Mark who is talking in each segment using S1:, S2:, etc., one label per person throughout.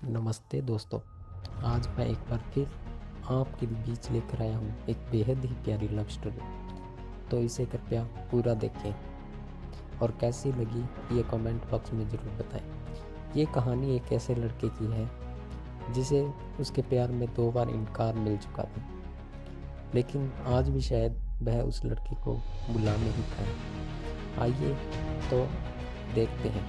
S1: नमस्ते दोस्तों। आज मैं एक बार फिर आपके बीच लेकर आया हूँ एक बेहद ही प्यारी लव स्टोरी। तो इसे कृपया पूरा देखें और कैसी लगी ये कमेंट बॉक्स में ज़रूर बताएं। ये कहानी एक ऐसे लड़के की है जिसे उसके प्यार में 2 बार इनकार मिल चुका था, लेकिन आज भी शायद वह उस लड़के को भुला नहीं पाया। आइए तो देखते हैं।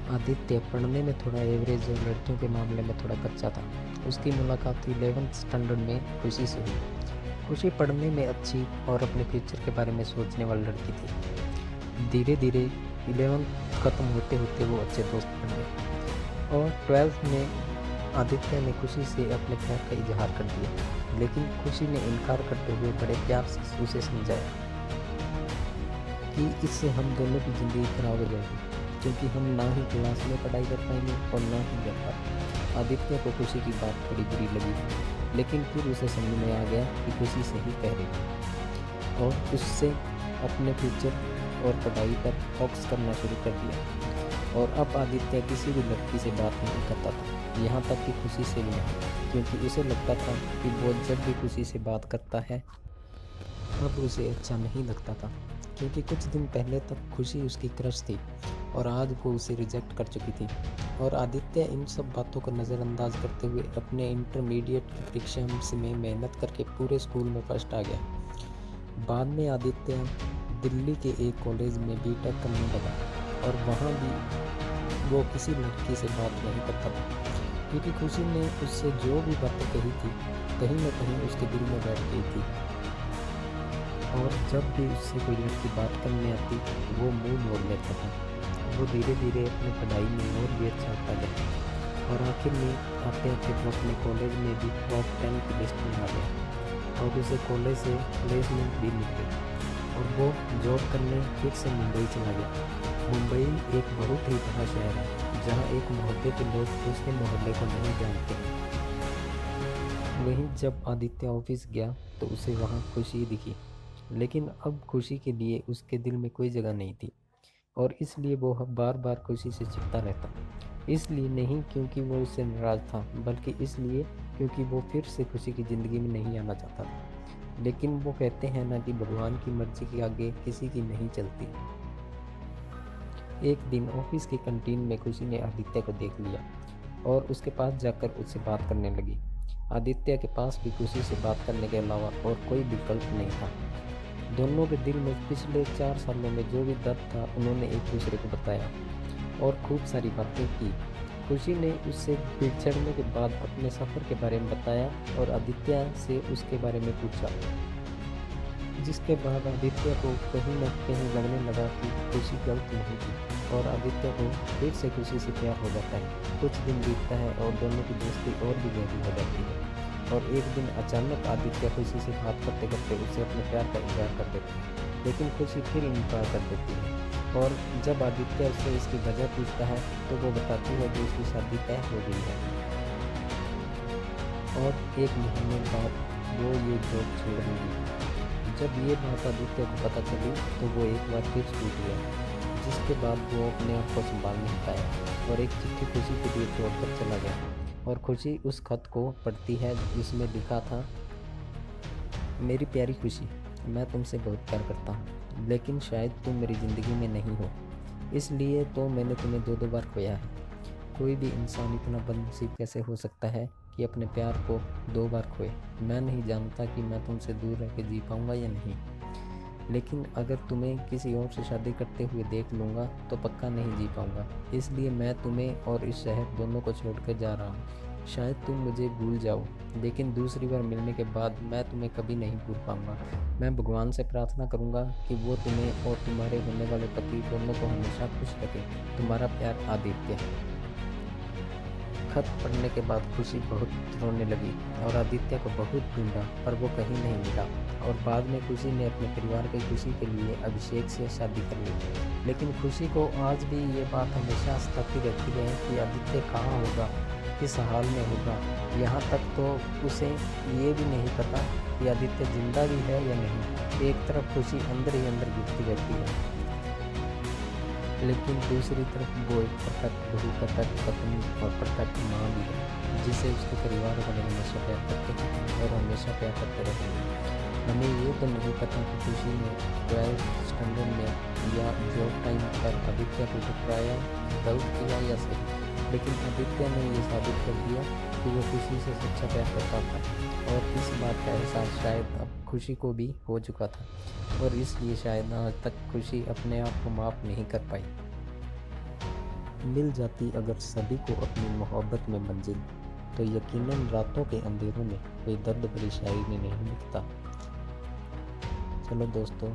S1: आदित्य पढ़ने में थोड़ा एवरेज और लड़कियों के मामले में थोड़ा कच्चा था। उसकी मुलाकात 11th स्टैंडर्ड में खुशी से हुई। खुशी पढ़ने में अच्छी और अपने फ्यूचर के बारे में सोचने वाली लड़की थी। धीरे धीरे 11th ख़त्म होते होते वो अच्छे दोस्त बन गए और 12th में आदित्य ने खुशी से अपने प्यार का इजहार कर दिया, लेकिन खुशी ने इनकार करते हुए बड़े प्यार से उसे समझाया कि इससे हम दोनों की ज़िंदगी खराब हो जाएगी, क्योंकि हम ना ही क्लास में पढ़ाई कर पाएंगे और ना ही घर पर। आदित्य को खुशी की बात बड़ी बुरी लगी, लेकिन फिर उसे समझ में आ गया कि खुशी सही कह रही है और उससे अपने फ्यूचर और पढ़ाई पर फोकस करना शुरू कर दिया। और अब आदित्य किसी भी लड़की से बात नहीं करता था, यहाँ तक कि खुशी से भी नहीं, क्योंकि उसे लगता था कि वो जब भी खुशी से बात करता है अब उसे अच्छा नहीं लगता था, क्योंकि कुछ दिन पहले तक खुशी उसकी क्रश थी और आज वो उसे रिजेक्ट कर चुकी थी। और आदित्य इन सब बातों को नज़रअंदाज करते हुए अपने इंटरमीडिएट की परीक्षा में मेहनत करके पूरे स्कूल में फर्स्ट आ गया। बाद में आदित्य दिल्ली के एक कॉलेज में बीटेक करने लगा और वहाँ भी वो किसी लड़की से बात नहीं करता था, क्योंकि खुशी ने उससे जो भी बातें कही थी कहीं न कहीं उसके दिल में बैठ गई थी। और जब भी उससे कोई लड़की बात करने आती वो मुंह मोड़ लेता था। वो धीरे धीरे अपनी पढ़ाई में और भी अच्छा होता गया और आखिर में आते आते वो अपने कॉलेज में भी टॉप 10 की लिस्ट में आ गया और उसे कॉलेज से प्लेसमेंट भी मिल गई और वो जॉब करने फिर से मुंबई चला गया। मुंबई एक बहुत ही बड़ा शहर है जहाँ एक मोहल्ले के लोग दूसरे मोहल्ले को नहीं जानते। वहीं जब आदित्य ऑफिस गया तो उसे वहाँ खुशी दिखी, लेकिन अब खुशी के लिए उसके दिल में कोई जगह नहीं थी और इसलिए वो बार बार खुशी से चिढ़ता रहता। इसलिए नहीं क्योंकि वो उससे नाराज़ था, बल्कि इसलिए क्योंकि वो फिर से खुशी की ज़िंदगी में नहीं आना चाहता था। लेकिन वो कहते हैं ना कि भगवान की मर्जी के आगे किसी की नहीं चलती। एक दिन ऑफिस की कैंटीन में खुशी ने आदित्य को देख लिया और उसके पास जाकर उससे बात करने लगी। आदित्य के पास भी खुशी से बात करने के अलावा और कोई विकल्प नहीं था। दोनों के दिल में पिछले 4 सालों में जो भी दर्द था उन्होंने एक दूसरे को बताया और खूब सारी बातें की। खुशी ने उससे बिछड़ने के बाद अपने सफ़र के बारे में बताया और आदित्य से उसके बारे में पूछा, जिसके बाद आदित्य को कहीं न कहीं लगने लगा कि खुशी गलत नहीं थी और आदित्य को फिर से खुशी से प्यार हो जाता है। कुछ दिन बीतता है और दोनों की दोस्ती और भी गहरी हो जाती है और एक दिन अचानक आदित्य खुशी से बात करते करते उसे अपने प्यार का इजहार कर देती है, लेकिन खुशी फिर इनकार कर देती है। और जब आदित्य उससे इसकी वजह पूछता है तो वो बताती है कि उसकी शादी तय हो गई है और 1 महीने बाद वो ये जॉब छोड़ देगी। जब ये बात आदित्य को पता चली तो वो एक बार फिर टूट गया, जिसके बाद वो अपने आप को संभाल नहीं पाया और एक चिट्ठी खुशी के लिए छोड़कर चला गया। और खुशी उस खत को पढ़ती है जिसमें लिखा था, मेरी प्यारी खुशी, मैं तुमसे बहुत प्यार करता हूँ, लेकिन शायद तुम मेरी ज़िंदगी में नहीं हो, इसलिए तो मैंने तुम्हें 2 बार खोया है। कोई भी इंसान इतना बदनसीब कैसे हो सकता है कि अपने प्यार को 2 बार खोए। मैं नहीं जानता कि मैं तुमसे दूर रह के जी पाऊँगा या नहीं, लेकिन अगर तुम्हें किसी और से शादी करते हुए देख लूँगा तो पक्का नहीं जी पाऊँगा। इसलिए मैं तुम्हें और इस शहर दोनों को छोड़ कर जा रहा हूँ। शायद तुम मुझे भूल जाओ, लेकिन दूसरी बार मिलने के बाद मैं तुम्हें कभी नहीं भूल पाऊँगा। मैं भगवान से प्रार्थना करूँगा कि वो तुम्हें और तुम्हारे होने वाले पति दोनों को हमेशा खुश रखे। तुम्हारा प्यार, आदित्य। खत पढ़ने के बाद खुशी बहुत रोने लगी और आदित्य को बहुत ढूंढा पर वो कहीं नहीं मिला। और बाद में खुशी ने अपने परिवार की खुशी के लिए अभिषेक से शादी कर ली। लेकिन खुशी को आज भी ये बात हमेशा सताती रहती है कि आदित्य कहाँ होगा, किस हाल में होगा। यहाँ तक तो उसे ये भी नहीं पता कि आदित्य जिंदा भी है या नहीं। एक तरफ खुशी अंदर ही अंदर गिरती रहती है। लेकिन दूसरी तरफ वो एक परफेक्ट बहू, परफेक्ट पत्नी और परफेक्ट माँ भी है, जिसे उसके परिवार वाले हमेशा प्यार करते हैं और हमेशा प्यार करते रहेंगे। हमें ये तो नहीं पता कि खुशी ने 12th स्टैंडर्ड में या जॉब टाइम पर आदित्य को ठुकराया, गलत किया या सही, लेकिन आदित्य ने ये साबित कर दिया कि वो खुशी से सच्चा प्यार करता था और इस बात का एहसास शायद अब खुशी को भी हो चुका था और इसलिए शायद आज तक खुशी अपने आप को माफ़ नहीं कर पाई। मिल जाती अगर सभी को अपनी मोहब्बत में मंजिल, तो यकीनन रातों के अंधेरों में कोई दर्द भरी शायरी नहीं लिखता। चलो दोस्तों,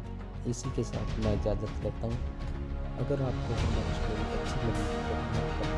S1: इसी के साथ मैं इजाज़त लेता हूँ। अगर आपको हमारी स्टोरी अच्छी लगी तो